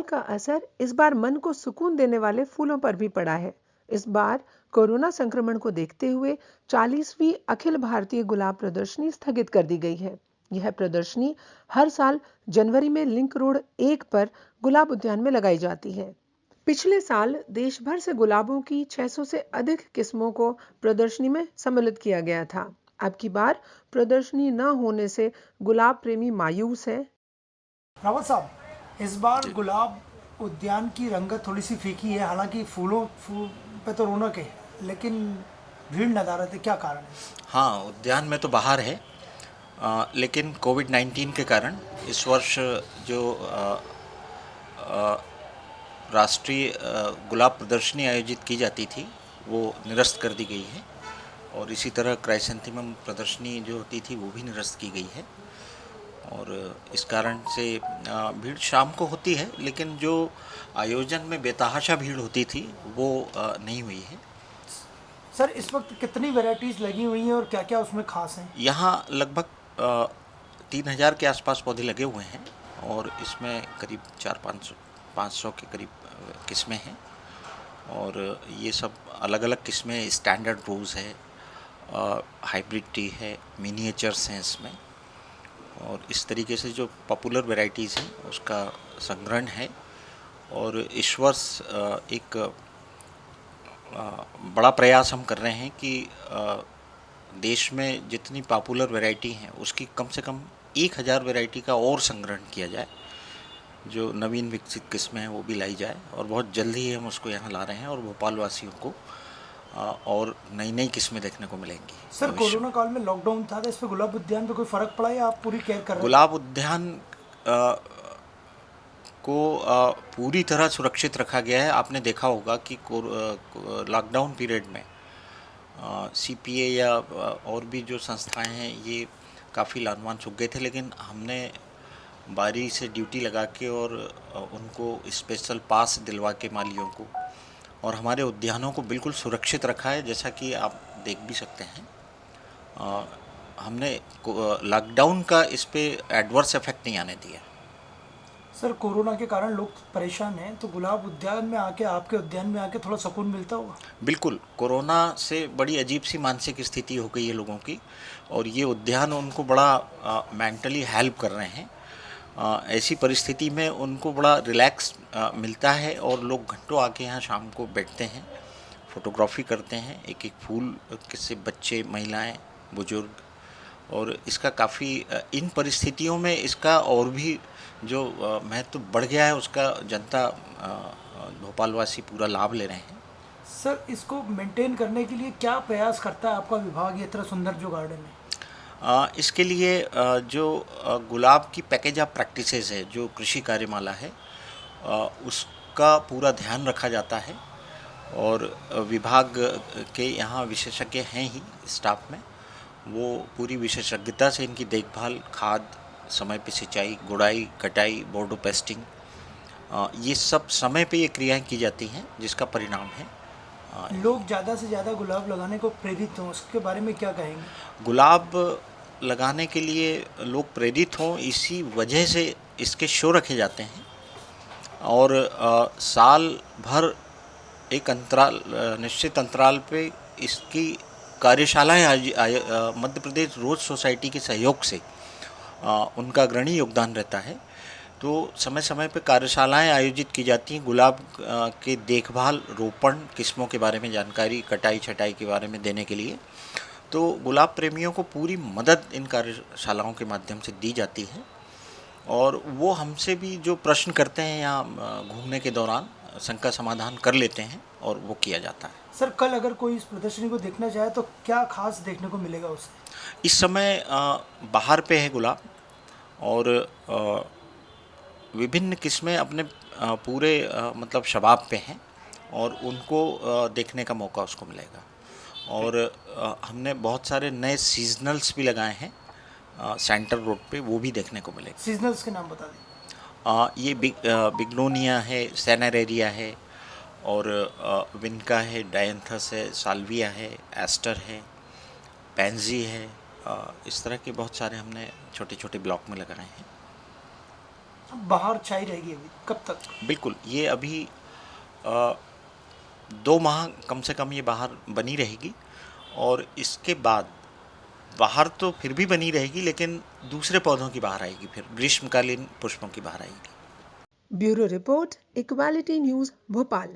का असर इस बार मन को सुकून देने वाले फूलों पर भी पड़ा है। इस बार कोरोना संक्रमण को देखते हुए 40वीं अखिल भारतीय गुलाब प्रदर्शनी स्थगित कर दी गई है। यह प्रदर्शनी हर साल जनवरी में लिंक रोड 1 पर गुलाब उद्यान में लगाई जाती है। पिछले साल देश भर से गुलाबों की 600 से अधिक किस्मों को प्रदर्शनी में सम्मिलित किया गया था। अब की बार प्रदर्शनी न होने से गुलाब प्रेमी मायूस है। रावत साहब, इस बार गुलाब उद्यान की रंगत थोड़ी सी फीकी है। हालांकि फूल पे तो रौनक है, लेकिन भीड़ नदारत है। क्या कारण है? हाँ, उद्यान में तो बाहर है, लेकिन कोविड-19 के कारण इस वर्ष जो राष्ट्रीय गुलाब प्रदर्शनी आयोजित की जाती थी वो निरस्त कर दी गई है, और इसी तरह क्राइसेंथेमम प्रदर्शनी जो होती थी वो भी निरस्त की गई है। और इस कारण से भीड़ शाम को होती है, लेकिन जो आयोजन में बेतहाशा भीड़ होती थी वो नहीं हुई है। सर, इस वक्त कितनी वैरायटीज लगी हुई हैं और क्या क्या उसमें खास हैं? यहाँ लगभग 3000 के आसपास पौधे लगे हुए हैं, और इसमें करीब 400-500 के करीब किस्में हैं। और ये सब अलग अलग किस्में, स्टैंडर्ड रोज़ है, हाइब्रिड टी है, मिनिएचर्स हैं इसमें, और इस तरीके से जो पॉपुलर वैरायटीज़ हैं उसका संग्रहण है। और इस वर्ष एक बड़ा प्रयास हम कर रहे हैं कि देश में जितनी पॉपुलर वैरायटी हैं उसकी कम से कम 1000 वैरायटी का और संग्रहण किया जाए। जो नवीन विकसित किस्में हैं वो भी लाई जाए, और बहुत जल्द ही हम उसको यहाँ ला रहे हैं, और भोपाल वासियों को और नई नई किस्में देखने को मिलेंगी। सर, कोरोना काल में लॉकडाउन था, तो इस पर गुलाब उद्यान पे कोई फर्क पड़ा या आप पूरी केयर कर रहे हैं? गुलाब उद्यान को पूरी तरह सुरक्षित रखा गया है। आपने देखा होगा कि लॉकडाउन पीरियड में CPA या और भी जो संस्थाएं हैं ये काफ़ी लानवान चुक गए थे, लेकिन हमने बारी से ड्यूटी लगा के और उनको स्पेशल पास दिलवा के मालियों को, और हमारे उद्यानों को बिल्कुल सुरक्षित रखा है। जैसा कि आप देख भी सकते हैं, हमने लॉकडाउन का इस पे एडवर्स इफेक्ट नहीं आने दिया। सर, कोरोना के कारण लोग परेशान हैं, तो गुलाब उद्यान में आके, आपके उद्यान में आके थोड़ा सुकून मिलता होगा? बिल्कुल, कोरोना से बड़ी अजीब सी मानसिक स्थिति हो गई है लोगों की, और ये उद्यान उनको बड़ा मेंटली हेल्प कर रहे हैं। ऐसी परिस्थिति में उनको बड़ा रिलैक्स मिलता है, और लोग घंटों आके यहाँ शाम को बैठते हैं, फ़ोटोग्राफी करते हैं, एक एक फूल किसी बच्चे, महिलाएं, बुजुर्ग। और इसका काफ़ी इन परिस्थितियों में इसका और भी जो महत्व बढ़ गया है, उसका जनता भोपालवासी पूरा लाभ ले रहे हैं। सर, इसको मेंटेन करने के लिए क्या प्रयास करता है आपका विभाग, ये इतना सुंदर जो गार्डन है? इसके लिए जो गुलाब की पैकेज ऑफ प्रैक्टिसेस है, जो कृषि कार्यमाला है, उसका पूरा ध्यान रखा जाता है। और विभाग के यहाँ विशेषज्ञ हैं ही स्टाफ में, वो पूरी विशेषज्ञता से इनकी देखभाल, खाद, समय पे सिंचाई, गुड़ाई, कटाई, बोर्डो पेस्टिंग, ये सब समय पे ये क्रियाएं की जाती हैं, जिसका परिणाम है। लोग ज़्यादा से ज़्यादा गुलाब लगाने को प्रेरित हों, उसके बारे में क्या कहेंगे? गुलाब लगाने के लिए लोग प्रेरित हों, इसी वजह से इसके शो रखे जाते हैं, और साल भर एक निश्चित अंतराल पे इसकी कार्यशालाएं मध्य प्रदेश रोज सोसाइटी के सहयोग से उनका अग्रणी योगदान रहता है। तो समय समय पे कार्यशालाएं आयोजित की जाती हैं गुलाब के देखभाल, रोपण, किस्मों के बारे में जानकारी, कटाई छटाई के बारे में देने के लिए। तो गुलाब प्रेमियों को पूरी मदद इन कार्यशालाओं के माध्यम से दी जाती है, और वो हमसे भी जो प्रश्न करते हैं यहाँ घूमने के दौरान, शंका समाधान कर लेते हैं, और वो किया जाता है। सर, कल अगर कोई इस प्रदर्शनी को देखना चाहे तो क्या खास देखने को मिलेगा उसे? इस समय बाहर पे है गुलाब, और विभिन्न किस्में अपने पूरे मतलब शबाब पे हैं, और उनको देखने का मौका उसको मिलेगा। और हमने बहुत सारे नए सीजनल्स भी लगाए हैं सेंटर रोड पे, वो भी देखने को मिलेगा। सीजनल्स के नाम बता दें। ये बिग्नोनिया है, सेनेरेरिया है, और विनका है, डायंथस है, साल्विया है, एस्टर है, पैंजी है। इस तरह के बहुत सारे हमने छोटे छोटे ब्लॉक में लगाए हैं। बाहर छाई रहेगी अभी कब तक? बिल्कुल, ये अभी 2 माह कम से कम ये बाहर बनी रहेगी और इसके बाद बाहर तो फिर भी बनी रहेगी, लेकिन दूसरे पौधों की बाहर आएगी, फिर ग्रीष्मकालीन पुष्पों की बाहर आएगी। Bureau report, equality news, Bhopal.